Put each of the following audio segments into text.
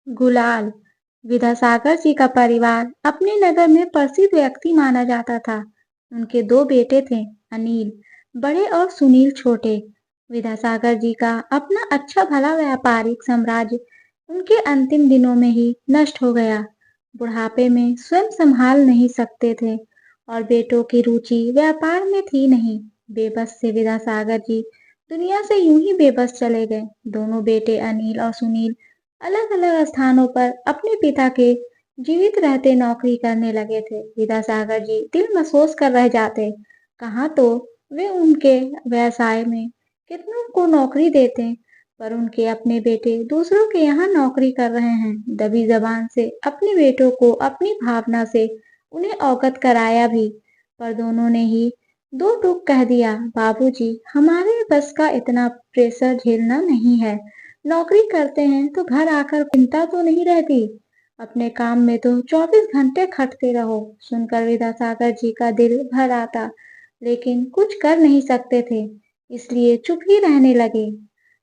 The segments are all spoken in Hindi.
गुलाल। विद्यासागर जी का परिवार अपने नगर में प्रसिद्ध व्यक्ति माना जाता था। उनके दो बेटे थे, अनिल बड़े और सुनील छोटे। विद्यासागर जी का अपना अच्छा भला व्यापारिक साम्राज्य उनके अंतिम दिनों में ही नष्ट हो गया। बुढ़ापे में स्वयं संभाल नहीं सकते थे और बेटों की रुचि व्यापार में थी नहीं। बेबस से विद्यासागर जी दुनिया से यूं ही बेबस चले गए। दोनों बेटे अनिल और सुनील अलग-अलग स्थानों पर अपने पिता के जीवित रहते नौकरी करने लगे थे। विद्यासागर जी दिल महसूस कर रह जाते, कहाँ तो वे उनके व्यवसाय में कितनों को नौकरी देते, पर उनके अपने बेटे दूसरों के यहाँ नौकरी कर रहे हैं। दबी जबान से अपने बेटों को अपनी भावना से उन्हें अवगत कराया भी, पर दोनों ने ही दो टूक कह दिया, बाबूजी हमारे बस का इतना प्रेशर झेलना नहीं है। नौकरी करते हैं तो घर आकर चिंता तो नहीं रहती, अपने काम में तो 24 घंटे खटते रहो। सुनकर विद्यासागर जी का दिल भर आता, लेकिन कुछ कर नहीं सकते थे, इसलिए चुप ही रहने लगे।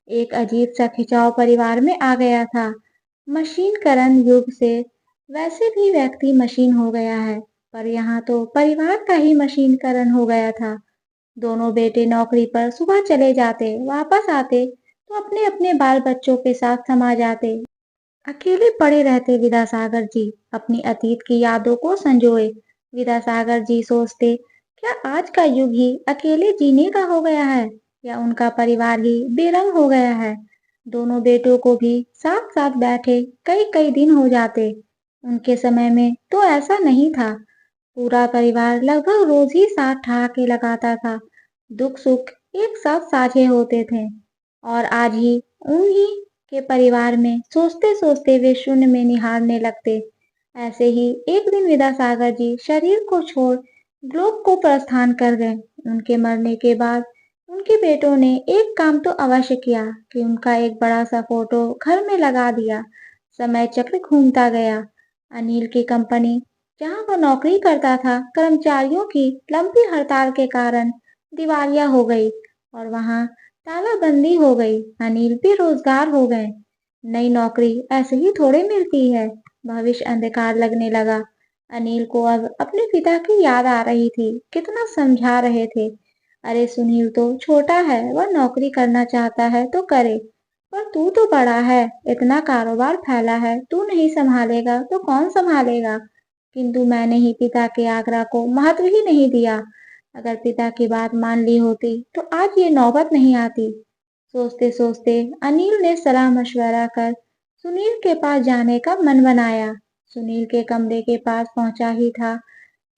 एक अजीब सा खिंचाव परिवार में आ गया था। मशीनकरण युग से वैसे भी व्यक्ति मशीन हो गया है, पर यहाँ तो परिवार का ही मशीनकरण हो गया था। दोनों बेटे नौकरी पर सुबह चले जाते, वापस आते तो अपने अपने बाल बच्चों के साथ समा जाते। अकेले पड़े रहते विद्यासागर जी अपनी अतीत की यादों को संजोए। विद्यासागर जी सोचते, क्या आज का युग ही अकेले जीने का हो गया है या उनका परिवार ही बेरंग हो गया है। दोनों बेटों को भी साथ साथ बैठे कई कई दिन हो जाते। उनके समय में तो ऐसा नहीं था। पूरा परिवार लगभग रोज ही साथ ठहाके लगाता था। दुख सुख एक साथ साझे होते थे और आज ही उन्हीं के परिवार में सोचते सोचते वे शून्य में निहारने लगते। ऐसे ही एक दिन विद्यासागर जी शरीर को छोड़ ग्लोब को प्रस्थान कर गए। उनके मरने के बाद उनके बेटों ने एक काम तो अवश्य किया कि उनका एक बड़ा सा फोटो घर में लगा दिया। समय चक्र घूमता गया। अनिल की कंपनी जहां वो नौकरी करता था, कर्मचारियों की लंबी हड़ताल के कारण दिवालिया हो गई और वहां तालाबंदी हो गई। अनिल बेरोजगार हो गए। नई नौकरी ऐसे ही थोड़े मिलती है। भविष्य अंधकार लगने लगा। अनिल को अब अपने पिता की याद आ रही थी। कितना समझा रहे थे, अरे सुनील तो छोटा है, वह नौकरी करना चाहता है तो करे, पर तू तो बड़ा है, इतना कारोबार फैला है, तू नहीं संभालेगा तो कौन संभालेगा। किंतु मैंने ही पिता के आग्रह को महत्व ही नहीं दिया। अगर पिता की बात मान ली होती तो आज ये नौबत नहीं आती। सोचते सोचते अनिल ने सलाह मशवरा कर सुनील के पास जाने का मन बनाया। सुनील के कमरे के पास पहुंचा ही था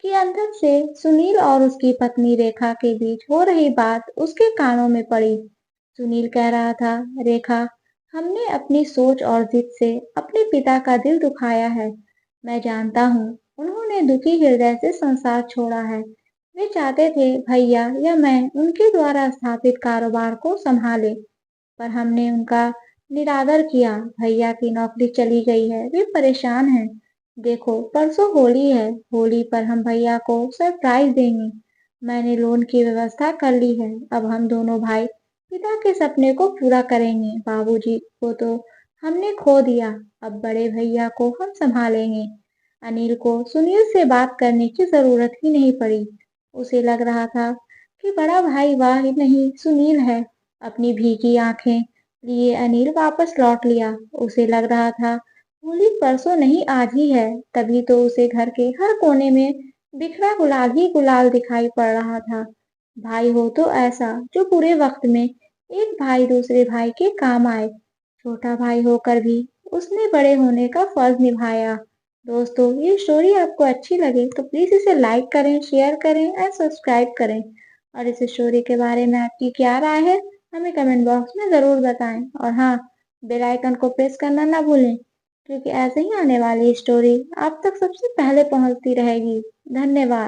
कि अंदर से सुनील और उसकी पत्नी रेखा के बीच हो रही बात उसके कानों में पड़ी। सुनील कह रहा था, रेखा, हमने अपनी सोच और जिद से अपने पिता का दिल दुखाया है। मैं जानता हूँ उन्होंने दुखी हृदय से संसार छोड़ा है। वे चाहते थे भैया या मैं उनके द्वारा स्थापित कारोबार को संभाले, पर हमने उनका निरादर किया। भैया की नौकरी चली गई है, वे परेशान हैं। देखो परसों होली है, होली पर हम भैया को सरप्राइज देंगे। मैंने लोन की व्यवस्था कर ली है। अब हम दोनों भाई पिता के सपने को पूरा करेंगे। बाबूजी को तो हमने खो दिया, अब बड़े भैया को हम संभालेंगे। अनिल को सुनील से बात करने की जरूरत ही नहीं पड़ी। उसे लग रहा था कि बड़ा भाई वाह नहीं सुनील है। अपनी भीगी आंखें लिए अनिल वापस लौट लिया। उसे लग रहा था होली परसों नहीं आज ही है, तभी तो उसे घर के हर कोने में बिखरा गुलाल ही गुलाल दिखाई पड़ रहा था। भाई हो तो ऐसा जो बुरे वक्त में एक भाई दूसरे भाई के काम आए। छोटा भाई होकर भी उसने बड़े होने का फर्ज निभाया। दोस्तों, ये स्टोरी आपको अच्छी लगे तो प्लीज इसे लाइक करें, शेयर करें एंड सब्सक्राइब करें। और इस स्टोरी के बारे में आपकी क्या राय है हमें कमेंट बॉक्स में जरूर बताएं। और हाँ, बेल आइकन को प्रेस करना ना भूलें, क्योंकि ऐसे ही आने वाली स्टोरी आप तक सबसे पहले पहुंचती रहेगी। धन्यवाद।